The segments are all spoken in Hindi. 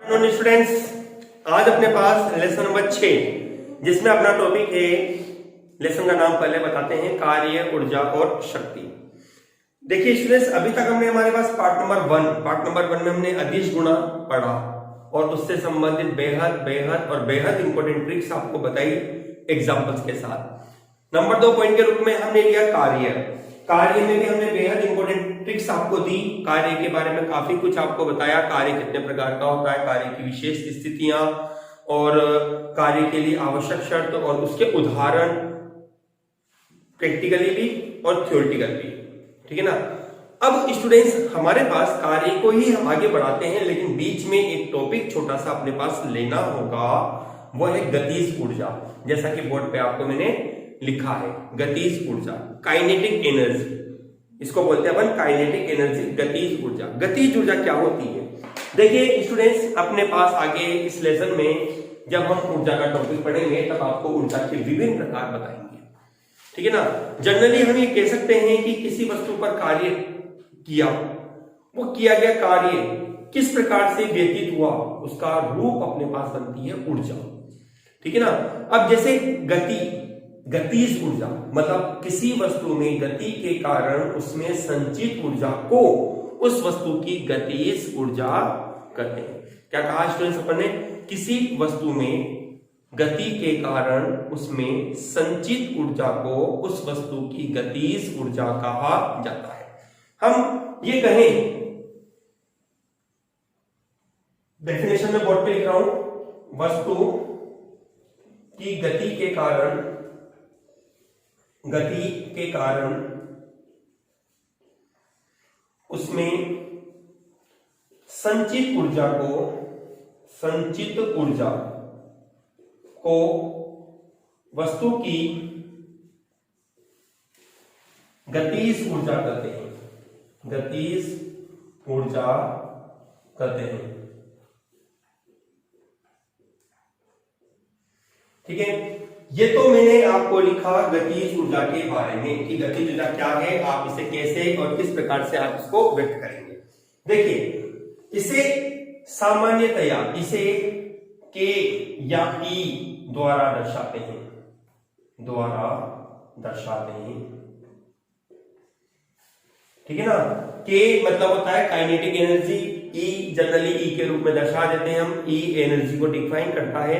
स्टूडेंट्स, आज अपने पास लेसन नंबर 6 जिसमें अपना टॉपिक है। लेसन का नाम पहले बताते हैं, कार्य, ऊर्जा और शक्ति। देखिए स्टूडेंट्स, अभी तक हमने हमारे पास पार्ट नंबर वन में हमने अदिश गुणा पढ़ा और उससे संबंधित बेहद इंपॉर्टेंट ट्रिक्स आपको बताई एग्जांपल्स के साथ। नंबर 2 पॉइंट के रूप में हमने लिया कार्य में भी हमने बेहद इंपॉर्टेंट ट्रिक्स आपको दी। कार्य के बारे में काफी कुछ आपको बताया, कार्य कितने प्रकार का होता है, कार्य की विशेष स्थितियां और कार्य के लिए आवश्यक शर्त और उसके उदाहरण, प्रैक्टिकली भी और थ्योरेटिकल भी। ठीक है ना। अब स्टूडेंट्स, हमारे पास कार्य को ही हम आगे बढ़ाते हैं, लेकिन बीच में एक टॉपिक छोटा सा अपने पास लेना होगा, वो है गतिज ऊर्जा। जैसा कि बोर्ड पे आपको मैंने लिखा है, गतिज ऊर्जा, काइनेटिक एनर्जी, इसको बोलते हैं अपन काइनेटिक एनर्जी, गतिज ऊर्जा। गतिज ऊर्जा क्या होती है? देखिए स्टूडेंट्स, अपने पास आगे इस लेसन में जब हम ऊर्जा का टॉपिक पढ़ेंगे तब आपको ऊर्जा के विभिन्न प्रकार बताएंगे। ठीक है ना। जनरली हम ये कह सकते हैं कि किसी वस्तु पर कार्य किया, वो किया गया कार्य किस प्रकार से व्यतीत हुआ, उसका रूप अपने पास बनती है ऊर्जा। ठीक है ना। अब जैसे गतिज ऊर्जा मतलब किसी वस्तु में गति के कारण उसमें संचित ऊर्जा को उस वस्तु की गतिज ऊर्जा कहते हैं। क्या कहा स्टूडेंट्स अपन ने? किसी वस्तु में गति के कारण उसमें संचित ऊर्जा को उस वस्तु की गतिज ऊर्जा कहा जाता है। हम ये कहें, डेफिनेशन में बोर्ड पे लिख रहा हूं, वस्तु की गति के कारण उसमें संचित ऊर्जा को वस्तु की गतिज ऊर्जा कहते हैं, ठीक है। ये तो मैंने आपको लिखा गतिज ऊर्जा के बारे में कि गतिज ऊर्जा क्या है, आप इसे कैसे और किस प्रकार से आप इसको व्यक्त करेंगे। देखिए, इसे सामान्यतया इसे K या E द्वारा दर्शाते हैं, ठीक है ना। K मतलब होता है kinetic energy, E generally E के रूप में दर्शा देते हैं हम, E एनर्जी को डिफाइन करता है।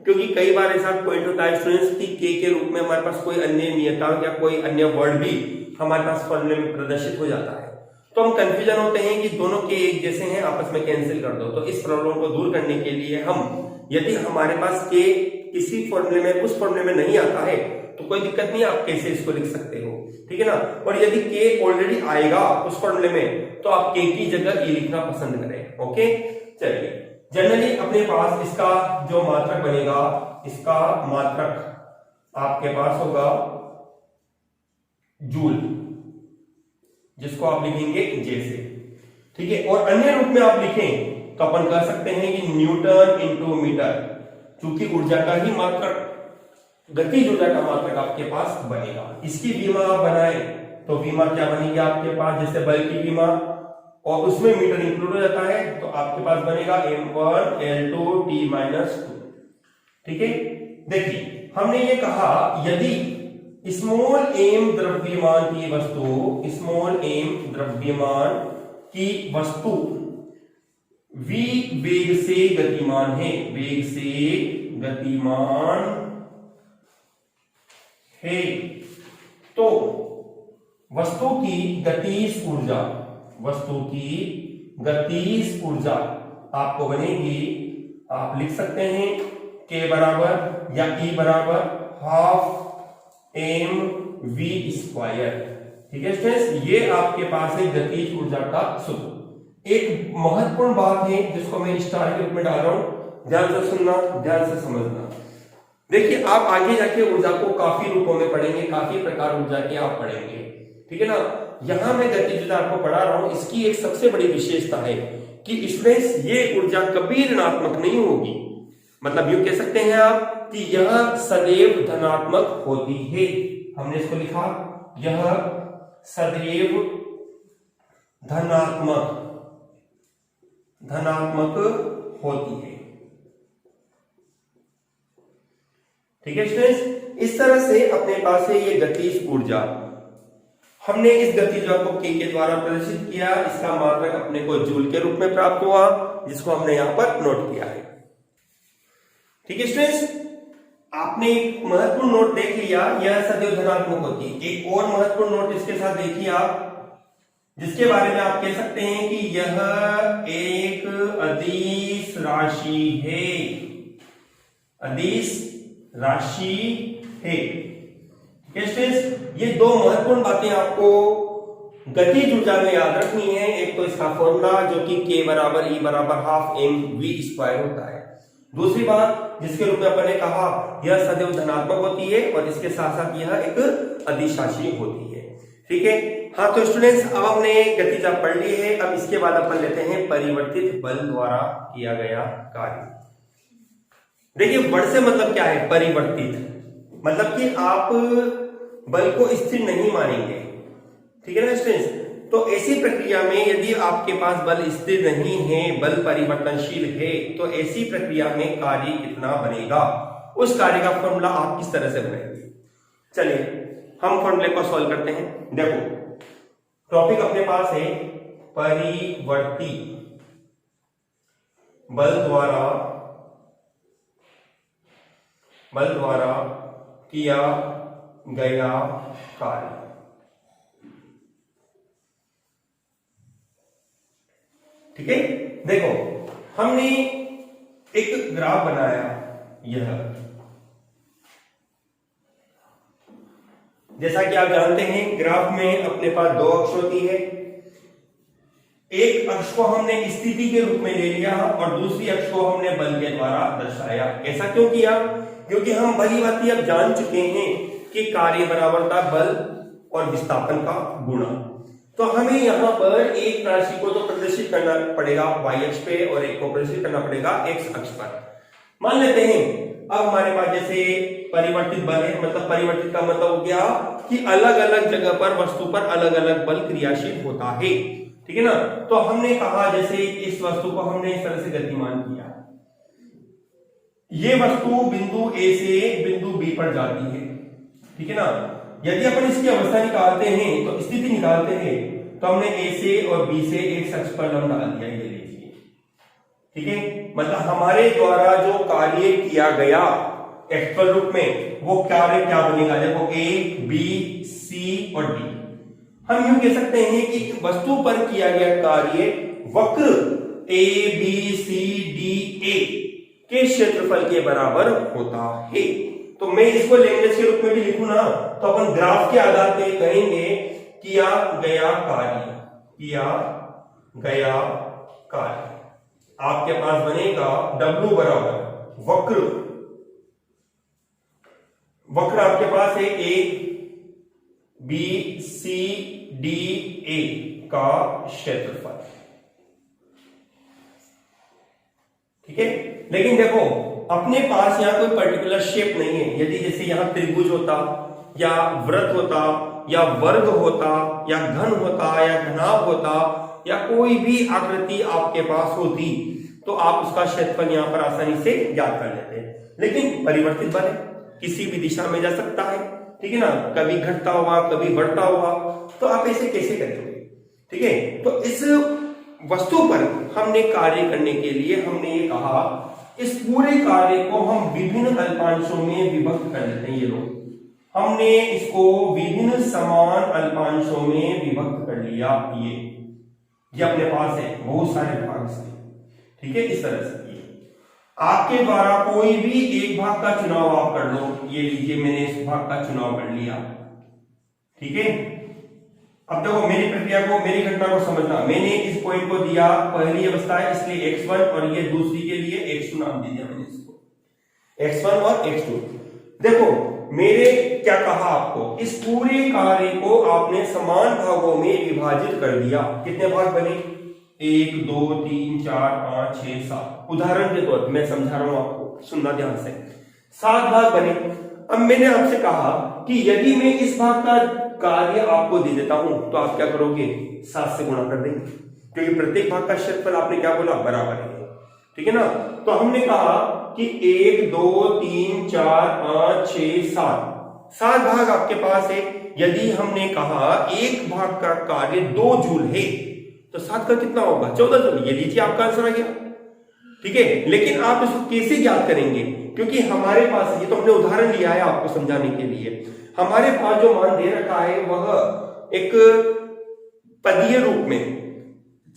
क्योंकि कई बार ऐसा पॉइंट होता है स्टूडेंट्स कि K के रूप में हमारे पास कोई अन्य नियतांक या कोई अन्य वर्ड भी हमारे पास फॉर्मूले में प्रदर्शित हो जाता है, तो हम कंफ्यूजन होते हैं कि दोनों के एक जैसे हैं, आपस में कैंसिल कर दो। तो इस प्रॉब्लम को दूर करने के लिए हम, यदि हमारे पास K किसी फॉर्मूले में उस फॉर्मूले में नहीं आता है तो कोई दिक्कत नहीं, आप कैसे इसको लिख सकते हो। ठीक है ना। और यदि K ऑलरेडी आएगा उस फॉर्मूले में तो आप K की जगह E लिखना पसंद करें। ओके, चलिए। जनरली अपने पास इसका जो मात्रक बनेगा, इसका मात्रक आपके पास होगा जूल, जिसको आप लिखेंगे जैसे। ठीक है। और अन्य रूप में आप लिखें तो अपन कह सकते हैं कि न्यूटन इंटू मीटर, क्योंकि ऊर्जा का ही मात्रक, गतिज ऊर्जा का मात्रक आपके पास बनेगा। इसकी विमा आप बनाए तो विमा क्या बनेगी आपके पास, जैसे बल की विमा और उसमें मीटर इंक्लूड हो जाता है, तो आपके पास बनेगा m1 L2 T-2। ठीक है। देखिए, हमने ये कहा यदि स्मॉल m द्रव्यमान की वस्तु v वेग से गतिमान है, तो वस्तु की गतिज ऊर्जा आपको बनेगी, आप लिख सकते हैं K बराबर या E बराबर ½ mv²। ठीक है स्टूडेंट्स, ये आपके पास है गतिज ऊर्जा का सूत्र। एक महत्वपूर्ण बात है जिसको मैं स्टार के रूप में डाल रहा हूं, ध्यान से सुनना, ध्यान से समझना। देखिए, आप आगे जाके ऊर्जा को काफी रूपों में पढ़ेंगे, काफी प्रकार ऊर्जा के आप पढ़ेंगे। ठीक है ना। यहां मैं गतिज ऊर्जा आपको पढ़ा रहा हूं, इसकी एक सबसे बड़ी विशेषता है कि स्टूडेंट्स ये ऊर्जा कभी ऋणात्मक नहीं होगी। मतलब यूं कह सकते हैं आप कि यह सदैव धनात्मक होती है। हमने इसको लिखा, यह सदैव धनात्मक होती है। ठीक है स्टूडेंट्स, इस तरह से अपने पास है ये गतिज ऊर्जा। हमने इस गतिज ऊर्जा को के द्वारा प्रदर्शित किया, इसका मात्रक अपने को जूल के रूप में प्राप्त हुआ, जिसको हमने यहां पर नोट किया है। ठीक है स्टूडेंट्स, आपने एक महत्वपूर्ण नोट देख लिया, यह सदैव धनात्मक होती है। एक और महत्वपूर्ण नोट इसके साथ देखिए आप, जिसके बारे में आप कह सकते हैं कि यह एक अदिश राशि है, अदिश राशि है। ठीक है स्टूडेंट्स, ये दो महत्वपूर्ण बातें आपको गतिज ऊर्जा में याद रखनी है। एक तो इसका फॉर्मूला जो कि K बराबर E बराबर हाफ mv² होता है। दूसरी बात जिसके रूप में अपन ने कहा, यह सदैव धनात्मक होती है और इसके साथ साथ यह एक अदिश राशि होती है। ठीक है, हाँ तो स्टूडेंट्स, अब हमने गतिज पढ़ ली है। अब इसके बाद अपन लेते हैं परिवर्तित बल द्वारा किया गया कार्य। देखिए बल से मतलब क्या है, परिवर्तित मतलब कि आप बल को स्थिर नहीं मानेंगे। ठीक है ना स्टूडेंट्स, तो ऐसी प्रक्रिया में यदि आपके पास बल स्थिर नहीं है, बल परिवर्तनशील है, तो ऐसी प्रक्रिया में कार्य कितना बनेगा, उस कार्य का फॉर्मूला आप किस तरह से बनाएंगे। चलिए हम फॉर्मूले को सॉल्व करते हैं। देखो टॉपिक अपने पास है परिवर्ती बल द्वारा किया गया कार्य। ठीक है, देखो हमने एक ग्राफ बनाया, यह जैसा कि आप जानते हैं ग्राफ में अपने पास दो अक्ष होती है। एक अक्ष को हमने स्थिति के रूप में ले लिया और दूसरी अक्ष को हमने बल के द्वारा दर्शाया। ऐसा क्यों किया, क्योंकि हम भली भांति अब जान चुके हैं कि कार्य बराबर था बल और विस्थापन का गुणा। तो हमें यहां पर एक राशि को तो प्रदर्शित करना पड़ेगा y अक्ष पे और एक को प्रदर्शित करना पड़ेगा x अक्ष पर। मान लेते हैं अब हमारे पास जैसे परिवर्तित बल है, मतलब परिवर्तित का मतलब हो गया कि अलग अलग जगह पर वस्तु पर अलग अलग बल क्रियाशील होता है। ठीक है ना, तो हमने कहा जैसे इस वस्तु को हमने इस तरह से गतिमान किया, ये वस्तु बिंदु A से बिंदु B पर जाती है। ठीक है ना, यदि अपन इसकी अवस्था निकालते हैं तो स्थिति निकालते हैं, तो हमने A से और B से एक अक्ष पर लंब डाल दिया, ये लीजिए। ठीक है, मतलब हमारे द्वारा जो कार्य किया गया एक्चुअल रूप में वो कार्य क्या बनेगा, देखो A, B, C और D। हम यूं कह सकते हैं कि वस्तु पर किया गया कार्य वक्र A, B, C, D, A के क्षेत्रफल के बराबर होता है। तो मैं इसको लैंग्वेज के रूप में भी लिखूं ना, तो अपन ग्राफ के आधार पर कहेंगे किया गया कार्य आपके पास बनेगा W बराबर वक्र आपके पास है A, B, C, D, A का क्षेत्रफल। ठीक है, लेकिन देखो अपने पास यहां कोई पर्टिकुलर शेप नहीं है। यदि जैसे यहां त्रिभुज होता या वृत्त होता या वर्ग होता या घन होता या घनाभ होता या कोई भी आकृति आपके पास होती, तो आप उसका क्षेत्रफल यहां पर आसानी से ज्ञात कर लेते हैं। लेकिन परिवर्तित बल है, किसी भी दिशा में जा सकता है। ठीक है ना, कभी घटता हुआ कभी बढ़ता हुआ, तो आप ऐसे कैसे करेंगे। ठीक है, तो इस वस्तु पर हमने कार्य करने के लिए हमने ये कहा इस पूरे कार्य को हम विभिन्न अल्पांशों में विभक्त कर देते हैं। ये लोग हमने इसको विभिन्न समान अल्पांशों में विभक्त कर लिया। ये अपने पास है बहुत सारे भाग से। ठीक है, इस तरह से आपके द्वारा कोई भी एक भाग का चुनाव आप कर लो। ये लीजिए मैंने इस भाग का चुनाव कर लिया। ठीक है, अब देखो मेरी प्रक्रिया को, मेरी घटना को समझना। मैंने इस पॉइंट को दिया पहली अवस्था है, इसलिए x1 और ये दूसरी के लिए x2 नाम दे दिया मैंने इसको, x1 और x2। देखो मेरे क्या कहा आपको, इस पूरे कार्य को आपने समान भागों में विभाजित कर दिया। कितने भाग बने, 1 2 3 4 5 6 7। उदाहरण के तौर पर मैं समझा रहा हूं आपको, सुनना ध्यान से। 7 भाग बने। अब मैंने आपसे कहा कि यदि मैं इस भाग का कार्य आपको दे देता हूं तो आप क्या करोगे, 7 से गुणा कर देंगे, क्योंकि प्रत्येक भाग का क्षेत्रफल आपने क्या बोला, बराबर है। ठीक है ना। तो हमने कहा कि 1 2 3 4 5 6 7 भाग आपके पास है। यदि हमने कहा एक भाग का कार्य 2 जूल है तो 7 का कितना होगा 14 जूल। ये लीजिए आपका आंसर आ गया। ठीक है, लेकिन आप इसको कैसे ज्ञात करेंगे, क्योंकि हमारे पास ये तो हमने उदाहरण लिया है आपको समझाने के लिए। हमारे पास जो मान दे रखा है वह एक पदीय रूप में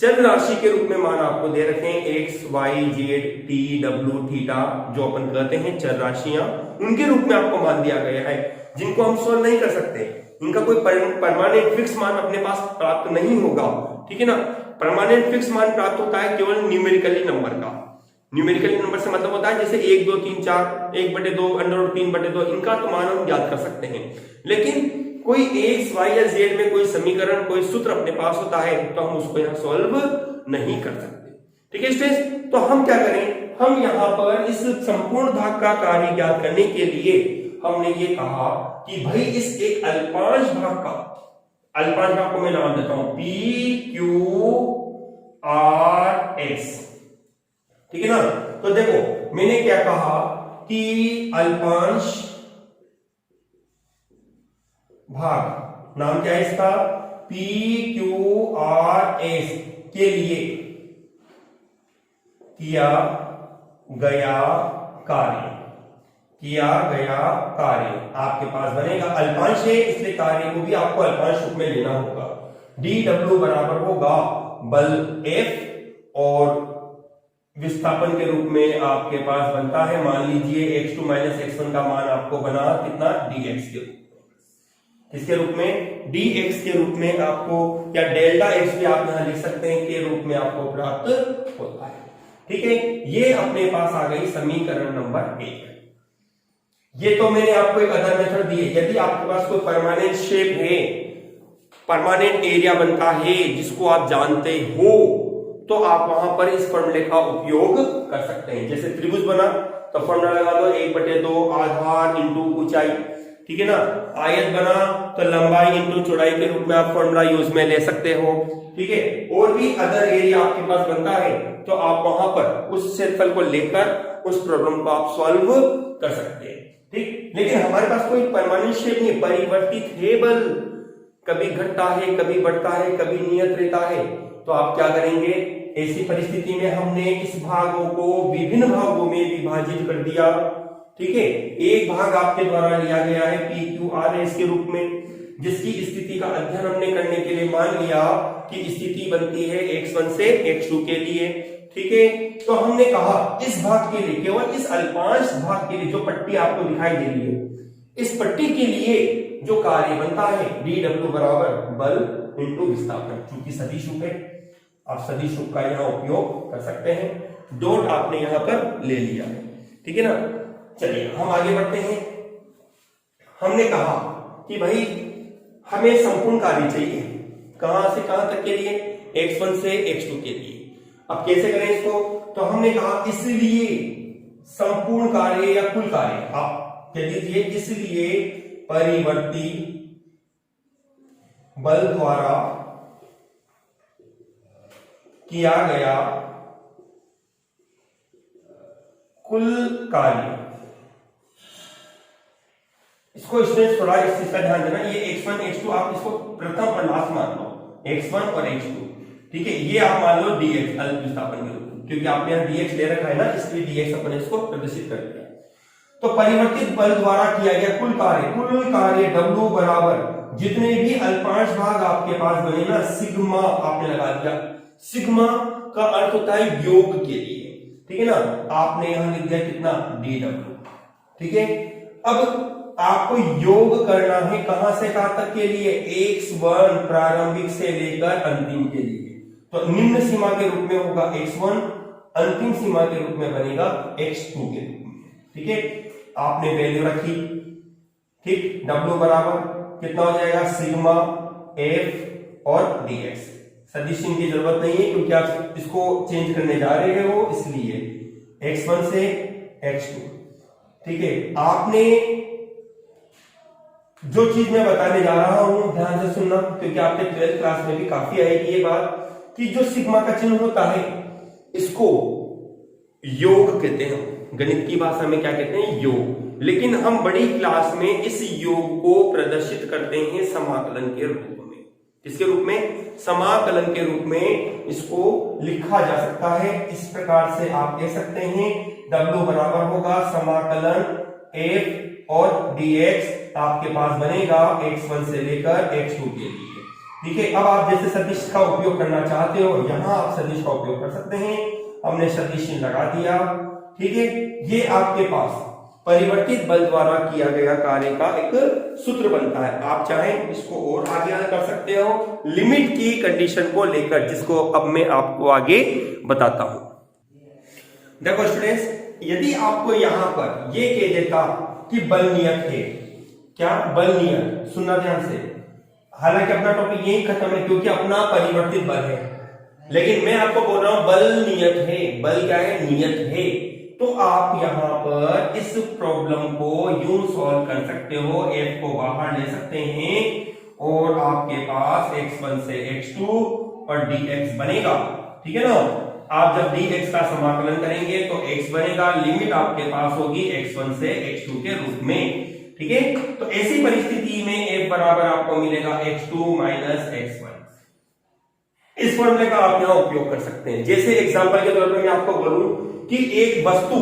चर राशि के रूप में मान आपको दे रखे हैं X Y Z T W theta, जो अपन कहते हैं चर राशियां, उनके रूप में आपको मान दिया गया है, जिनको हम सॉल्व नहीं कर सकते। इनका कोई परमानेंट फिक्स मान अपने पास प्राप्त नहीं होगा। ठीक है ना। परमानेंट फिक्स मान प्राप्त होता है केवल न्यूमेरिकली नंबर का। न्यूमेरिकली नंबर से मतलब होता है जैसे 1 2 3 4 1/2 √3/2, इनका तो मान हम ज्ञात कर सकते हैं। लेकिन कोई एक्स वाई या जेड में कोई समीकरण कोई सूत्र अपने पास होता है तो हम उसको यहां सॉल्व नहीं कर सकते। ठीक है स्टूडेंट्स, तो हम क्या करें, हम यहां पर इस संपूर्ण भाग का कार्य ज्ञात करने के लिए हमने ये कहा कि भाई इस एक अल्पांश भाग को मैं नाम देता हूं पी क्यू आर एस। ठीक है ना। तो देखो मैंने क्या कहा कि अल्पांश भाग नाम क्या है इसका पी क्यू आर एस के लिए किया गया कार्य आपके पास बनेगा। अल्पांश है इसलिए कार्य को भी आपको अल्पांश रूप में लेना होगा। डी डब्ल्यू बराबर होगा बल F और विस्थापन के रूप में आपके पास बनता है, मान लीजिए x2 - x1 का मान आपको बना कितना dx के रूप में। किसके रूप में dx के रूप में आपको, या डेल्टा x भी आप यहां लिख सकते हैं, के रूप में आपको प्राप्त होता है। ठीक है, ये अपने पास आ गई समीकरण नंबर 1। ये तो मैंने आपको एक अदर मेथड दी है। यदि आपके पास कोई परमानेंट शेप है, परमानेंट एरिया बनता है जिसको आप जानते हो, तो आप वहां पर इस फॉर्मूले का उपयोग कर सकते हैं। जैसे त्रिभुज बना तो फॉर्मूला लगा दो 1/2 आधार इंटू ऊंचाई। ठीक है ना। आयत बना तो लंबाई इंटू चौड़ाई के रूप में आप फॉर्मूला यूज में ले सकते हो। ठीक है, और भी अदर एरिया आपके पास बनता है तो आप वहां पर उस क्षेत्रफल को लेकर उस प्रॉब्लम को आप सॉल्व कर सकते हैं। ठीक, लेकिन हमारे पास कोई परमानेंट शेप नहीं, परिवर्तित है बल, कभी घटता है कभी बढ़ता है कभी नियत रहता है। तो आप क्या करेंगे, ऐसी परिस्थिति में हमने इस भागों को विभिन्न भागों में विभाजित कर दिया। ठीक है, एक भाग आपके द्वारा लिया गया है पी क्यू आर एस के रूप में, जिसकी स्थिति का अध्ययन हमने करने के लिए मान लिया कि स्थिति बनती है x1 से x2 के लिए। ठीक है, तो हमने कहा इस भाग के लिए, केवल इस अल्पांश भाग के लिए जो पट्टी आपको दिखाई दे रही है, इस पट्टी के लिए जो कार्य बनता है dw बराबर बल इंटू विस्थापन। चूंकि सदिश है, आप सदिश का यहां उपयोग कर सकते हैं। डॉट आपने यहां पर ले लिया है। ठीक है ना। चलिए हम आगे बढ़ते हैं। हमने कहा कि भाई हमें संपूर्ण कार्य चाहिए, कहां से कहां तक के लिए, x1 से x2 के लिए। अब कैसे करें इसको, तो हमने कहा इसलिए संपूर्ण कार्य या कुल कार्य आप कह लीजिए, इसलिए परिवर्ती बल द्वारा किया गया कुल कार्य। इसको स्टूडेंट्स थोड़ा इस चीज का ध्यान देना, ये x1 x2 आप इसको प्रथम और लास्ट मान लो, x1 और x2। ठीक है, ये आप मान लो dx अल्प विस्थापन के रूप में, क्योंकि आपने यहां dx ले रखा है ना, इसलिए dx अपन इसको प्रदर्शित कर दिया। तो परिवर्तित बल द्वारा किया गया कुल कार्य W बराबर जितने भी अल्पांश भाग आपके पास बने ना, सिग्मा आपने लगा दिया। सिग्मा का अर्थ होता है योग के लिए। ठीक है ना, आपने यहां लिख दिया कितना dw। ठीक है, अब आपको योग करना है कहां से कहां तक के लिए, x1 प्रारंभिक से लेकर अंतिम के लिए। तो निम्न सीमा के रूप में होगा x1, अंतिम सीमा के रूप में बनेगा x2 के रूप में। ठीक है, आपने वैल्यू रखी। ठीक, w बराबर कितना हो जाएगा, सिग्मा f और dx। सदिश चिन्ह की जरूरत नहीं है क्योंकि आप इसको चेंज करने जा रहे हो, इसलिए x1 से x2। ठीक है, आपने जो चीज मैं बताने जा रहा हूं ध्यान से सुनना, क्योंकि आपके 12th क्लास में भी काफी आएगी ये बात, कि जो सिग्मा का चिन्ह होता है इसको योग कहते हैं, गणित की भाषा में क्या कहते हैं, योग। लेकिन हम बड़ी क्लास में इस योग को प्रदर्शित करते हैं समाकलन के रूप में। किसके रूप में, समाकलन के रूप में इसको लिखा जा सकता है। इस प्रकार से आप कह सकते हैं W बराबर होगा समाकलन f और dx आपके पास बनेगा x1 से लेकर x2 के लिए। ठीक है, अब आप जैसे सदिश का उपयोग करना चाहते हो यहां आप सदिश का उपयोग कर सकते हैं। हमने सदिश लगा दिया। ठीक है, ये आपके पास परिवर्तित बल द्वारा किया गया कार्य का एक सूत्र बनता है। आप चाहें इसको और आगे कर सकते हो लिमिट की कंडीशन को लेकर, जिसको अब मैं आपको आगे बताता हूं। देखो स्टूडेंट्स, यदि आपको यहां पर ये कह देता कि बल नियत है, क्या बल नियत, सुनना ध्यान से, हालांकि अपना टॉपिक यही खत्म है क्योंकि अपना परिवर्तित बल है, लेकिन मैं आपको बोल रहा हूं बल नियत है। बल क्या है, नियत है। तो आप यहां पर इस प्रॉब्लम को यूं सॉल्व कर सकते हो, f को बाहर ले सकते हैं और आपके पास x1 से x2 और dx बनेगा। ठीक है ना, आप जब dx का समाकलन करेंगे तो x बनेगा, लिमिट आपके पास होगी x1 से x2 के रूप में। ठीक है, तो ऐसी परिस्थिति में f बराबर आपको मिलेगा x2 माइनस x1। इस फॉर्मूले का आप यहां उपयोग कर सकते हैं। जैसे एग्जांपल के तौर पे मैं आपको बोलूं कि एक वस्तु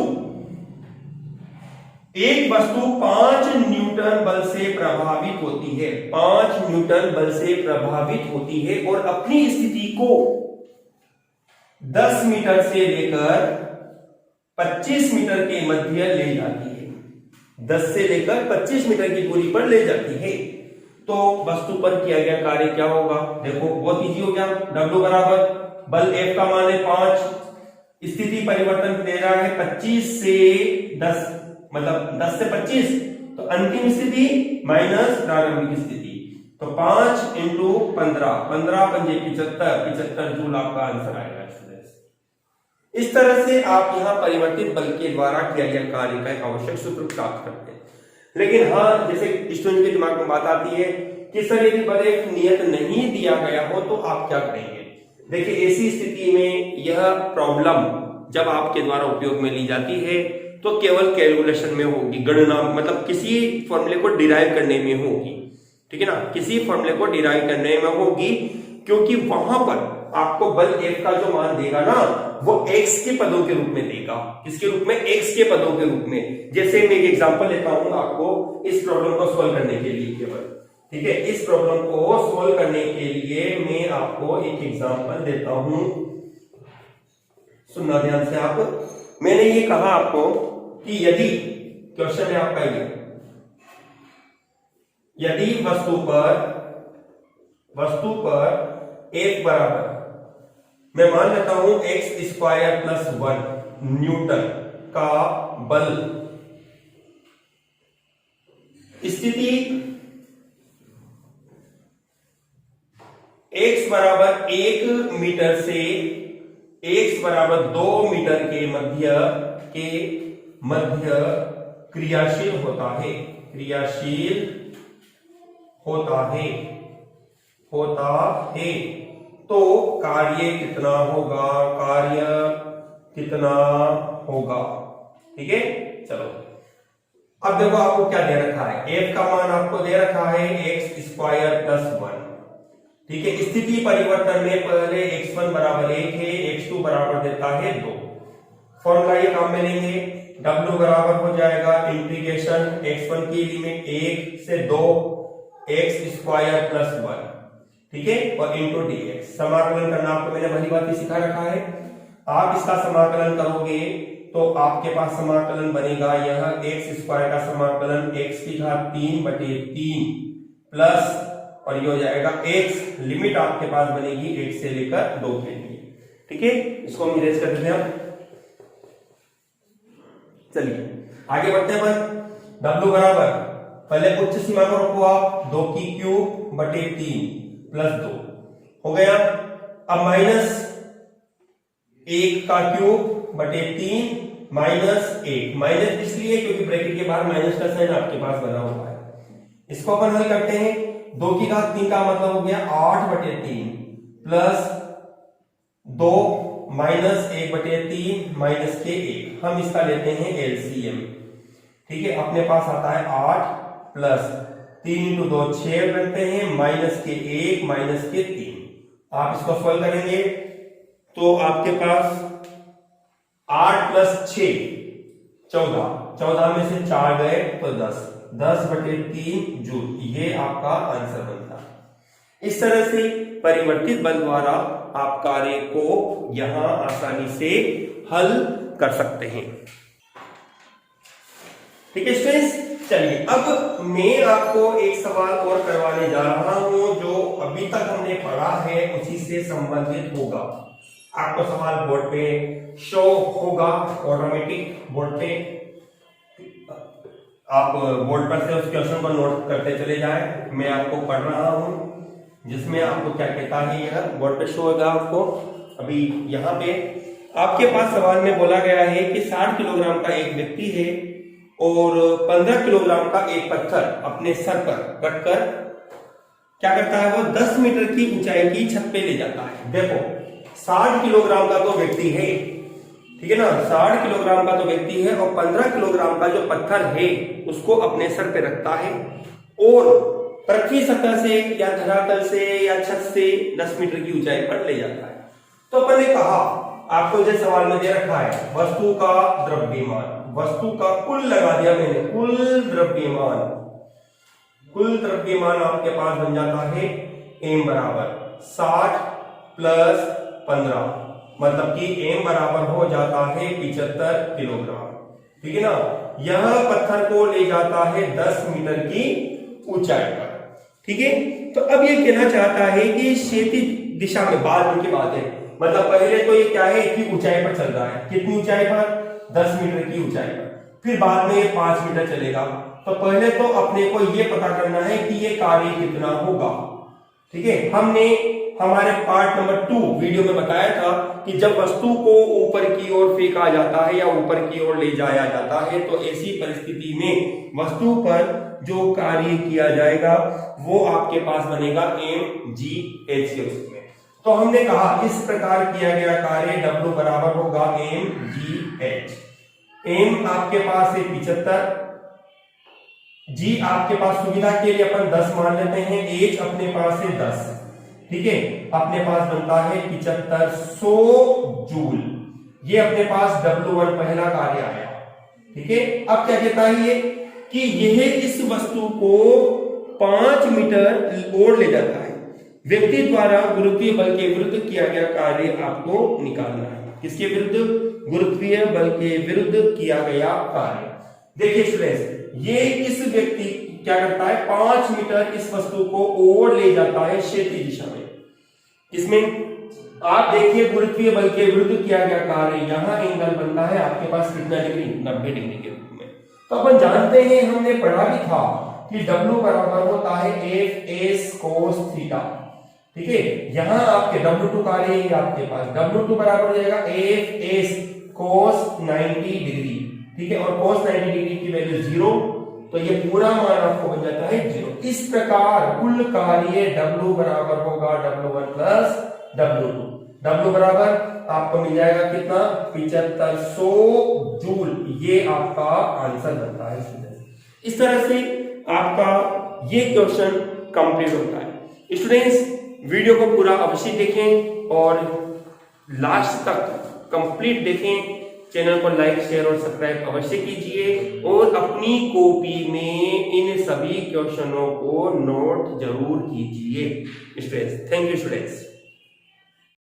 5 न्यूटन बल से प्रभावित होती है, 5 न्यूटन बल से प्रभावित होती है और अपनी स्थिति को 10 मीटर से लेकर 25 मीटर के मध्य ले जाती है। 10 से लेकर 25 मीटर की दूरी पर ले जाती है। तो वस्तु पर किया गया कार्य क्या होगा, देखो बहुत इजी हो गया। W बराबर बल F का मान है 5, स्थिति परिवर्तन दे रहा है 25 से 10, मतलब 10 से 25, तो अंतिम स्थिति माइनस प्रारंभिक स्थिति, तो 5 इंटू 15, 15 पंजे 75 जूल आपका आंसर आएगा। इस तरह से आप यहां परिवर्तित बल के द्वारा किया गया कार्य का एक आवश्यक सूत्र प्राप्त करते हैं। लेकिन हाँ, जैसे स्टूडेंट के दिमाग में बात आती है कि सर यदि बल एक नियत नहीं दिया गया हो तो आप क्या करेंगे। देखिए, ऐसी स्थिति में यह प्रॉब्लम जब आपके द्वारा उपयोग में ली जाती है तो केवल कैलकुलेशन में होगी, गणना मतलब किसी फॉर्मूले को डिराइव करने में होगी। ठीक है ना, किसी फॉर्मूले को डिराइव करने में होगी, क्योंकि वहां पर आपको बल F का जो मान देगा ना वो x के पदों के रूप में देगा। किसके रूप में, x के पदों के रूप में। जैसे मैं एक एग्जांपल लेता हूं आपको इस प्रॉब्लम को सॉल्व करने के लिए केवल। ठीक है, इस प्रॉब्लम को सॉल्व करने के लिए मैं आपको एक एग्जांपल देता हूं, सुनना ध्यान से आप। मैंने ये कहा आपको कि यदि क्वेश्चन है आपका ये, यदि वस्तु पर एक बराबर, मैं मान लेता हूं x² + 1 न्यूटन का बल, स्थिति x बराबर 1 मीटर से x बराबर 2 मीटर के मध्य क्रियाशील होता है, तो कार्य कितना होगा। ठीक है, चलो अब देखो आपको क्या दे रखा है, f का मान आपको दे रखा है x² + 1। ठीक है, स्थिति परिवर्तन में पहले x1 बराबर 1 है, x2 बराबर देता है 2। फॉर्मूला ये काम में लेंगे, w बराबर हो जाएगा इंटीग्रेशन x1 की लिमिट 1 से 2 x² + 1। ठीक है, और इंटू dx। समाकलन करना आपको मैंने भली बात सिखा रखा है। आप इसका समाकलन करोगे तो आपके पास समाकलन बनेगा यह x² का समाकलन x⁻³ प्लस, और ये हो जाएगा x, लिमिट आपके पास बनेगी 1 से लेकर 2 के लिए। ठीक है, इसको हम इरेज कर देते हैं। चलिए आगे बढ़ते हैं अपन। w बराबर पहले उच्च सीमा को रखो आप 2⁵ प्लस 2 हो गया। अब -1⁵3 माइनस 1, माइनस इसलिए क्योंकि ब्रैकेट के बाहर माइनस का साइन आपके पास बना हुआ है। इसको अपन हल करते हैं, 2⁵3 का मतलब हो गया 8/3 प्लस 2 -1/3 माइनस के 1, हम इसका लेते हैं एलसीएम। ठीक है, अपने पास आता है 8 प्लस 3 × 2 6 रखते हैं, माइनस के 1 माइनस के 3। आप इसको सॉल्व करेंगे तो आपके पास 8 प्लस 6 14, 14 में से 4 गए तो 10, 10/3 जूल, ये आपका आंसर बनता है। इस तरह से परिवर्तित बल द्वारा आप कार्य को यहां आसानी से हल कर सकते हैं। ठीक है स्टूडेंट्स, चलिए अब मैं आपको एक सवाल और करवाने जा रहा हूं जो अभी तक हमने पढ़ा है उसी से संबंधित होगा। आपको सवाल बोर्ड पे शो होगा, ऑटोमेटिक बोर्ड पे आप बोर्ड पर से उस क्वेश्चन को नोट करते चले जाएं। मैं आपको पढ़ रहा हूं जिसमें आपको क्या कहता है, यह बोर्ड पे शो होगा आपको। अभी यहाँ पे आपके पास सवाल में बोला गया है कि 60 किलोग्राम का एक व्यक्ति है और 15 किलोग्राम का एक पत्थर अपने सर पर रखकर क्या करता है, वो 10 मीटर की ऊंचाई की छत पे ले जाता है। देखो 60 किलोग्राम का तो व्यक्ति है, ठीक है ना, 60 किलोग्राम का तो व्यक्ति है और 15 किलोग्राम का जो पत्थर है उसको अपने सर पे रखता है और पृथ्वी सतह से या धरातल से या छत से 10 मीटर की ऊंचाई पर ले जाता है। तो अपन ने कहा, आपको जो सवाल में दे रखा है वस्तु का द्रव्यमान, वस्तु का कुल लगा दिया मैंने, कुल द्रव्यमान आपके पास बन जाता है m बराबर 60 प्लस 15, मतलब कि m बराबर हो जाता है 75 किलोग्राम। ठीक है ना, यह पत्थर को ले जाता है 10 मीटर की ऊंचाई पर। ठीक है, तो अब ये कहना चाहता है कि क्षैतिज दिशा में, बाद की बात है, मतलब पहले तो ये क्या है, इतनी ऊंचाई पर चल रहा है, कितनी ऊंचाई पर, 10 मीटर की ऊंचाई पर, फिर बाद में ये 5 मीटर चलेगा। तो पहले तो अपने को ये पता करना है कि ये कार्य कितना होगा। ठीक है, हमने हमारे पार्ट नंबर 2 वीडियो में बताया था कि जब वस्तु को ऊपर की ओर फेंका जाता है या ऊपर की ओर ले जाया जाता है तो ऐसी परिस्थिति में वस्तु पर जो कार्य किया जाएगा वो आपके पास बनेगा mgh के रूप में। तो हमने कहा इस प्रकार किया गया कार्य W बराबर होगा mgh। m आपके पास है 75, g आपके पास सुविधा के लिए अपन 10 मान लेते हैं, h अपने पास है 10। ठीक है, अपने पास बनता है 7500 जूल। ये अपने पास W1 पहला कार्य आया। ठीक है, अब क्या कहता है ये कि यह इस वस्तु को 5 मीटर और ले जाता है। व्यक्ति द्वारा गुरुत्वीय बल के विरुद्ध किया गया कार्य आपको निकालना है। किसके विरुद्ध? गुरुत्वीय बल के विरुद्ध किया गया कार्य। देखिए स्टूडेंट्स, ये इस व्यक्ति क्या करता है, 5 मीटर इस वस्तु को और ले जाता है क्षैतिज दिशा में। इसमें आप देखिए गुरुत्वीय बल के विरुद्ध किया गया कार्य, यहां एंगल बनता है आपके पास कितना डिग्री, 90 डिग्री के रूप में। तो अपन जानते हैं, हमने पढ़ा भी था कि W बराबर होता है F(s) cos थीटा। ठीक है, यहां आपके W2 कार्य है आपके पास, W2 बराबर हो जाएगा F(s) cos 90 डिग्री। ठीक है, और cos 90 डिग्री की वैल्यू 0, तो ये पूरा मान आपको बन जाता है 0। इस प्रकार कुल कार्य W बराबर होगा W1 प्लस W2। W बराबर आपको मिल जाएगा कितना, 7500 जूल। ये आपका आंसर बनता है स्टूडेंट्स। इस तरह से आपका ये क्वेश्चन कंप्लीट होता है। स्टूडेंट्स, वीडियो को पूरा अवश्य देखें और लास्ट तक कंप्लीट देखें। चैनल को लाइक, शेयर और सब्सक्राइब अवश्य कीजिए और अपनी कॉपी में इन सभी क्वेश्चनों को नोट जरूर कीजिए स्टूडेंट्स। Thank you students.